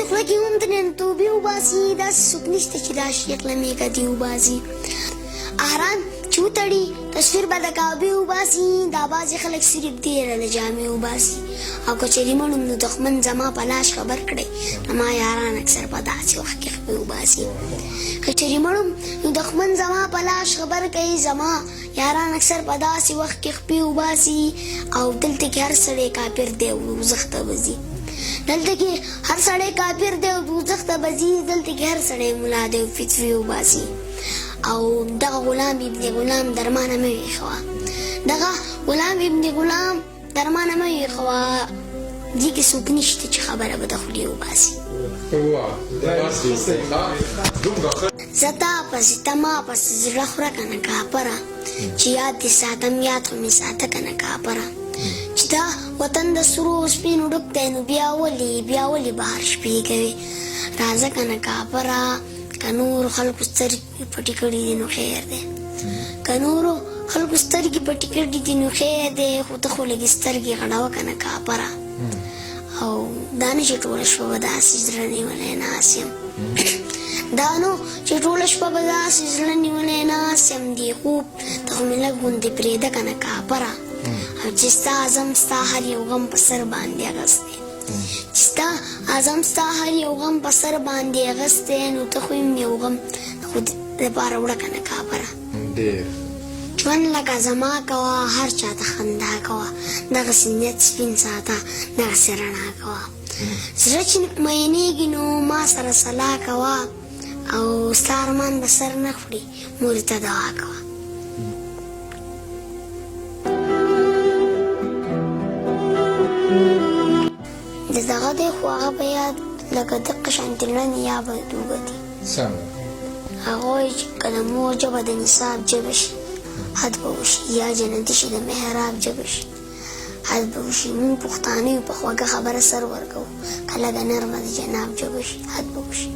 خوله کې هم ترېنه توبې وباسي داسې څوک نشته چې دا شیخ له میکدې وباسي احرام چې وتړي تصویر به د کعبې وباسي دا بعضې خلک صرف ډېره له جامې وباسي او که چېرې مړ نو دښمن زما په لاس خبر کړی زما یاران اکثر په داسې وخت کې خپې وباسي که چېرې مړ نو دښمن زما په لاس خبر کوي زما یاران اکثر په داسې وخت کې خپې وباسي او دلته کې هر سړی کافر دی او دوزخ ته به ځي دلته کې هر سړی کافر دی او دوزخ ته به ځي دلته کې هر سړی ملا دی او فتوې وباسي او دغه غلام ابن غلام درمانه مه ویښوه دغه غلام ابن غلام درمانه مه ویښوه دې کې څوک نشته چې خبره به د خولې وباسي زه تا پسې ته ما پسې زړه خوره که نه کاپره چې یاد دې ساتم یاد خو مې ساته که نه کاپره چې دا وطن د سرو سپینو ډک دی نو بیا ولې بهر شپې کوي راځه که نه کاپره که نورو خلکو سترګې پټې کړي دي نو خیر دی که نورو خلکو سترګې پټې کړي دي نو خیر دی خو ته خو لږې سترګې غړوه که نه کاپره او دا نه چې ټوله شپه به داسې زړه نیولی ناست یم دا نو چې ټوله شپه به داسې زړه نیولی ناست یم دې خوب ته خو مې لږ غوندې پرېږده که نه کاپره او چې ستا اعظم ستا هر یو غم په سر باندې اغستی چې ستا اعظم ستا هر یو غم په سر باندې اغستی نو ته خو یم یو غم د خود دپاره وړه که نه کاپره ژوند لکه زما کوه هر چا ته خندا کوه دغسې نیت سپین ساته دغسې رڼا کوه زړه چې مینېږي نو ما سره صلا کوه او ستا ارمان به سر نه خوري مورې ته دعا کوه د دغه دی خو هغه به یاد لکه دقه شانتې لنډې یا به اوږه دي هغه وایي چې که د مور ژبه د نصاب ژبه شي حد به وشي یا جنتي شي د محراب ژبه شي حد به وشي مونږ پښتانه یو په خوږه خبره سر ورکوو کله د نرمه د جناب ژبه شي حد به وشي